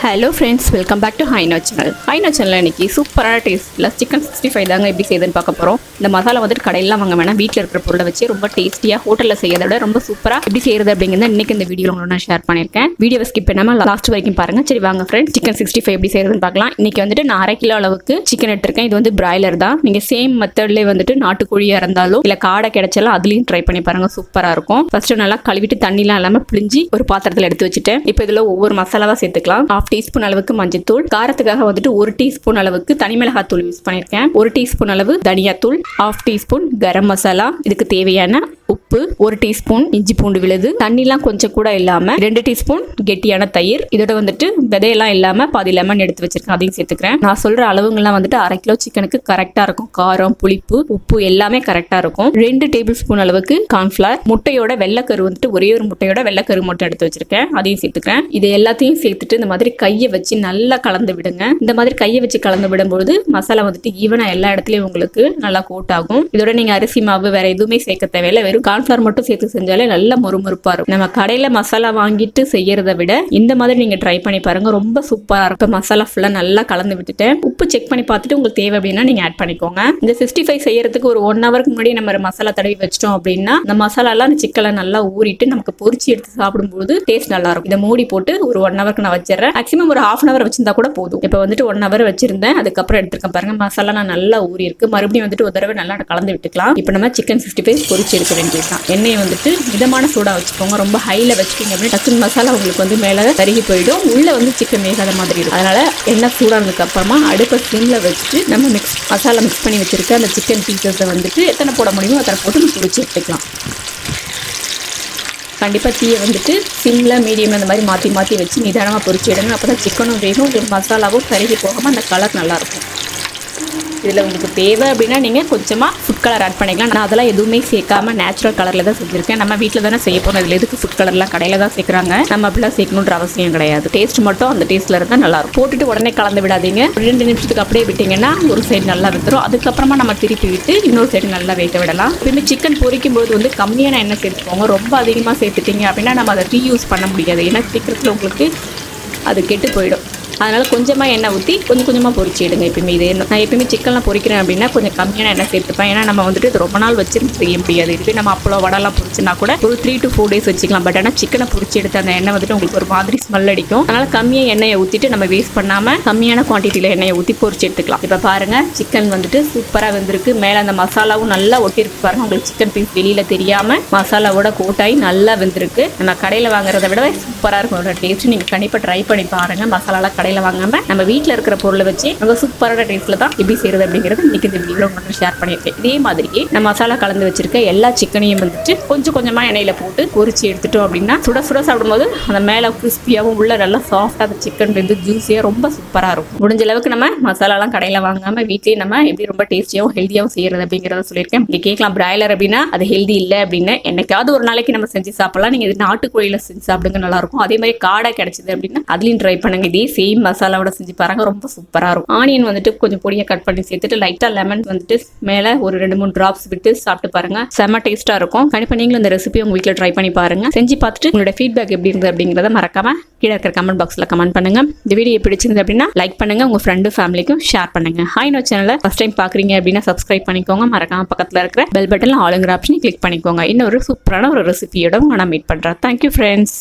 Hello friends, welcome back to ஹைனோ channel. ஹைனோ channel இன்னைக்கு சூப்பரான டேஸ்ட்டில் சிக்கன் 65 தாங்க எப்படி செய்யுதுன்னு பார்க்க போகிறோம். இந்த மசாலா வந்துட்டு கடையிலாம் வாங்க வேணாம், வீட்டில் இருக்கிற பொருளை வச்சு ரொம்ப டேஸ்ட்டியாக ஹோட்டலில் செய்யறத விட ரொம்ப சூப்பராக எப்படி செய்யறது அப்படிங்கிறத இன்னைக்கு இந்த வீடியோ உங்களோட நான் ஷேர் பண்ணியிருக்கேன். வீடியோவை ஸ்கிப் பண்ணாமல் லாஸ்ட் வரைக்கும் பாருங்க. சரி வாங்க ஃப்ரெண்ட்ஸ், சிக்கன் 65 எப்படி செய்யறதுன்னு பார்க்கலாம். இன்னைக்கு வந்துட்டு நான் 1/2 கிலோ அளவுக்கு சிக்கன் எடுத்திருக்கேன். இது வந்து பிராய்லர் தான். நீங்கள் சேம் மெத்தட்லேயே வந்துட்டு நாட்டுக்கோழியாக இருந்தாலும் இல்லை காடை கிடைச்சாலும் அதுலேயும் ட்ரை பண்ணி பாருங்க, சூப்பராக இருக்கும். ஃபர்ஸ்ட் நல்லா கழுவிட்டு தண்ணிலாம் இல்லாமல் பிழிஞ்சி ஒரு பாத்திரத்தில் எடுத்து வச்சுட்டேன். இப்போ இதில் ஒவ்வொரு மசாலாவாக சேர்த்துக்கலாம். 1/2 டீஸ்பூன் அளவுக்கு மஞ்சத்தூள், காரத்துக்காக வந்துட்டு 1 டீஸ்பூன் அளவுக்கு தனி மிளகாத்தூள் யூஸ் பண்ணிருக்கேன். 1 டீஸ்பூன் அளவு தனியாத்தூள், 1/2 டீஸ்பூன் கரம் மசாலா, இதுக்கு தேவையான உப்பு, 1 டீஸ்பூன் இஞ்சி பூண்டு விழுது, தண்ணிலாம் கொஞ்சம் கூட இல்லாம 2 டீஸ்பூன் கெட்டியான தயிர், இதோட வந்துட்டு விதையெல்லாம் இல்லாம பாதி லெமன் எடுத்து வச்சிருக்கேன், அதையும் சேர்த்துக்கிறேன். நான் சொல்ற அளவுங்கெல்லாம் வந்துட்டு 1/2 கிலோ சிக்கனுக்கு கரெக்டா இருக்கும். காரம், புளிப்பு, உப்பு எல்லாமே கரெக்டா இருக்கும். 2 டேபிள் ஸ்பூன் அளவுக்கு கார்ன்ஃபிளவர், முட்டையோட வெள்ளைக்கரு வந்துட்டு ஒரே ஒரு முட்டையோட வெள்ளைக்கரு மட்டும் எடுத்து வச்சிருக்கேன், அதையும் சேர்த்துக்கிறேன். இது எல்லாத்தையும் சேர்த்துட்டு இந்த மாதிரி கையை வச்சு நல்லா கலந்து விடுங்க. இந்த மாதிரி கையை வச்சு கலந்து விடும்போது மசாலா வந்துட்டு ஈவனா எல்லா இடத்துலயும் உங்களுக்கு நல்லா கோட் ஆகும். இதோட நீங்க அரிசி மாவு வேற எதுவுமே சேர்க்க தேவையில்லை, வெறும் கார்ன்ஃபிளவர் மட்டும் சேர்த்து செஞ்சாலே நல்ல மொறுமொறுப்பா இருக்கும். நம்ம கடையில மசாலா வாங்கிட்டு செய்யறதை விட இந்த மாதிரி நீங்க ட்ரை பண்ணி பாருங்க, ரொம்ப சூப்பரா இருக்கும். மசாலா ஃபுல்லா நல்லா கலந்து விட்டுட்டேன். உப்பு செக் பண்ணி பார்த்துட்டு உங்களுக்கு தேவை அப்படின்னா நீங்க ஆட் பண்ணிக்கோங்க. இந்த 65 செய்யறதுக்கு ஒரு 1 ஹவருக்கு முன்னாடி நம்ம மசாலா தடவி வச்சிட்டோம் அப்படின்னா இந்த மசாலா எல்லாம் சிக்கனை நல்லா ஊறிட்டு நமக்கு பொரிச்சு எடுத்து சாப்பிடும்போது டேஸ்ட் நல்லா இருக்கும். இதை மூடி போட்டு ஒரு 1 ஹவருக்கு நான் வச்சிடறேன். மேக்ஸிமம் ஒரு 1/2 ஹவர் வச்சிருந்தா கூட போதும். இப்போ வந்துட்டு 1 ஹவர் வச்சிருந்தேன், அதுக்கப்புறம் எடுத்துருக்கேன் பாருங்க. மசாலா நல்லா ஊறி இருக்கு. மறுபடியும் வந்துட்டு ஒரு தடவை நல்லா கலந்து விட்டுக்கலாம். இப்போ நம்ம சிக்கன் 65 பொரிச்சு எடுக்க வேண்டியதுதான். எண்ணெயை வந்துட்டு மிதமான சூடா வச்சுக்கோங்க. ரொம்ப ஹைல வச்சுக்கிங்க அப்படின்னா டக்குனு மசாலா உங்களுக்கு வந்து மேலே கருகி போயிடும், உள்ள வந்து சிக்கன் வேகாத மாதிரி இருக்கும். அதனால எண்ணெய் சூடானதுக்கு அப்புறமா அடுப்பை சிம்ல வச்சுட்டு நம்ம மசாலா மிக்ஸ் பண்ணி வச்சிருக்க அந்த சிக்கன் பீசஸை வந்துட்டு எத்தனை போட முடியுமோ அத்தனை போட்டு பொரிச்சு எடுத்துக்கலாம். கண்டிப்பாக தீயை வந்துட்டு சிம்மில் மீடியம் அந்த மாதிரி மாற்றி மாற்றி வச்சு நிதானமாக பொரிச்சு எடுங்க. அப்போ தான் சிக்கனும் வேகும், உங்களுக்கு மசாலாவும் கருகி போகாமல் அந்த கலர் நல்லாயிருக்கும். இதில் உங்களுக்கு தேவை அப்படின்னா நீங்கள் கொஞ்சமாக ஃபுட் கலர் ஆட் பண்ணிக்கலாம். நான் அதெல்லாம் எதுவுமே சேர்க்காம நேச்சுரல் கலரில் தான் செஞ்சுருக்கேன். நம்ம வீட்டில் தானே செய்ய போகிறோம், இதில் எதுக்கு ஃபுட் கலர்லாம் கடையில் தான் சேர்க்குறாங்க. நம்ம அப்படிலாம் சேர்க்கணுன்ற அவசியம் கிடையாது. டேஸ்ட் மட்டும் அந்த டேஸ்ட்டில் இருந்தால் நல்லாயிருக்கும். போட்டுட்டு உடனே கலந்து விடாதீங்க. 2 நிமிஷத்துக்கு அப்படியே விட்டிங்கன்னா ஒரு சைடு நல்லா வெந்துடும். அதுக்கப்புறமா நம்ம திருப்பி விட்டு இன்னொரு சைடு நல்லா வேக விடலாம். எப்பவுமே சிக்கன் பொரிக்கும் போது வந்து கம்மியான எண்ணெய் சேர்த்துக்கோங்க. ரொம்ப அதிகமாக சேர்த்துட்டீங்க அப்படின்னா நம்ம அதை ரீயூஸ் பண்ண முடியாது. ஏன்னா சீக்கிரத்தில் உங்களுக்கு அது கெட்டு போயிடும். அதனால் கொஞ்சமாக எண்ணெய் ஊற்றி கொஞ்சமாக பொரிச்சு எடுங்க. எப்பயுமே இது நான் எப்பயுமே சிக்கன்லாம் பொரிக்கிறேன் அப்படின்னா கொஞ்சம் கம்மியான எண்ணெய் சேர்த்துப்பேன். ஏன்னா நம்ம வந்துட்டு ரொம்ப நாள் வச்சு செய்ய முடியாது. இதுவே நம்ம அப்பளம் வடலாம் பொரிச்சுனா கூட ஒரு 3 to 4 days வச்சுக்கலாம். பட் ஆனால் சிக்கனை பொரிச்சு எடுத்து அந்த எண்ணெய் வந்துட்டு உங்களுக்கு ஒரு மாதிரி ஸ்மெல் அடிக்கும். அதனால் கம்மியாக எண்ணெயை ஊற்றிட்டு நம்ம வேஸ்ட் பண்ணாமல் கம்மியான குவான்டிட்டியில் எண்ணெயை ஊற்றி பொரிச்சு எடுத்துக்கலாம். இப்போ பாருங்கள், சிக்கன் வந்துட்டு சூப்பராக வெந்திருக்கு. மேலே அந்த மசாலாவும் நல்லா ஒட்டிருக்கு பாருங்கள். உங்களுக்கு சிக்கன் பீஸ் வெளியில் தெரியாமல் மசாலாவோட கோட்டாகி நல்லா வெந்திருக்கு. நம்ம கடையில் வாங்குறத விட சூப்பராக இருக்கும் ஒரு டேஸ்ட். நீங்கள் கண்டிப்பாக ட்ரை பண்ணி பாருங்கள். மசாலாலாம் கடையில் வாங்காம நம்ம வீட்டில் இருக்கிற பொருளை வச்சு நம்ம சூப்பரான டேஸ்ட்ல தான் எப்படி செய்யறது அப்படிங்கிறது இன்னைக்கு இந்த வீடியோல உங்களுக்கு ஷேர் பண்ணியிருக்கேன். இதே மாதிரியே நம்ம மசாலா கலந்து வச்சிருக்க எல்லா சிக்கனையும் வந்துட்டு கொஞ்சமா எண்ணெயில போட்டு பொரிச்சு எடுத்துட்டோம் அப்படின்னா சுட சுட சாப்பிடும்போது அந்த மேலே கிறிஸ்பியாகவும் உள்ள நல்லா சாஃப்டா அந்த சிக்கன் வந்து ஜூஸியா ரொம்ப சூப்பரா இருக்கும். முடிஞ்ச அளவுக்கு நம்ம மசாலாலாம் கடையில வாங்காம வீட்லயே நம்ம எப்படி ரொம்ப டேஸ்டியாகவும் ஹெல்தியாகவும் செய்யறது அப்படிங்கிறத சொல்லியிருக்கேன். நீங்க கேட்கலாம் பிராய்லர் அப்படின்னா அது ஹெல்தி இல்லை அப்படின்னு. என்னைக்காவது ஒரு நாளைக்கு நம்ம செஞ்சு சாப்பிடலாம். நீங்க இது நாட்டுக்கோழியில செஞ்சு சாப்பிடுங்க, நல்லா இருக்கும். அதே மாதிரி காடை கிடைச்சது அப்படின்னா அதுலயும் ட்ரை பண்ணுங்க. இதே சேம் மசாலாவோட செஞ்சு பாருங்க, ரொம்ப சூப்பரா இருக்கும். ஆனியன் வந்துட்டு கொஞ்சம் பொடியா கட் பண்ணி சேர்த்துட்டு லைட்டா லெமன் வந்துட்டு மேல ஒரு 2-3 டிராப்ஸ் விட்டு சாப்பிட்டு பாருங்க, செம்ம டேஸ்டா இருக்கும். கண்டிப்பா நீங்களும் இந்த ரெசிபி உங்க வீட்ல ட்ரை பண்ணி பாருங்க. செஞ்சு பார்த்துட்டு உங்களோட ஃபீட்பேக் எப்படி இருந்தது அப்படிங்கறத மறக்காம கீழே இருக்கிற கமெண்ட் பாக்ஸ்ல கமெண்ட் பண்ணுங்க. இந்த வீடியோ பிடிச்சிருந்தது அப்படின்னா லைக் பண்ணுங்க, உங்க ஃப்ரெண்டு ஃபேமிலிக்கும் ஷேர் பண்ணுங்க. ஹைனோ சேனலை ஃபர்ஸ்ட் டைம் பாக்குறீங்க அப்படின்னா சப்ஸ்கிரைப் பண்ணிக்கோங்க. மறக்காம பக்கத்துல இருக்கிற பெல் பட்டன்ல ஆளுங்கிற ஆப்ஷனை கிளிக் பண்ணிக்கோங்க. இன்னொரு சூப்பரான ஒரு ரெசிபியோட நான் மீட் பண்றேன். Thank you friends.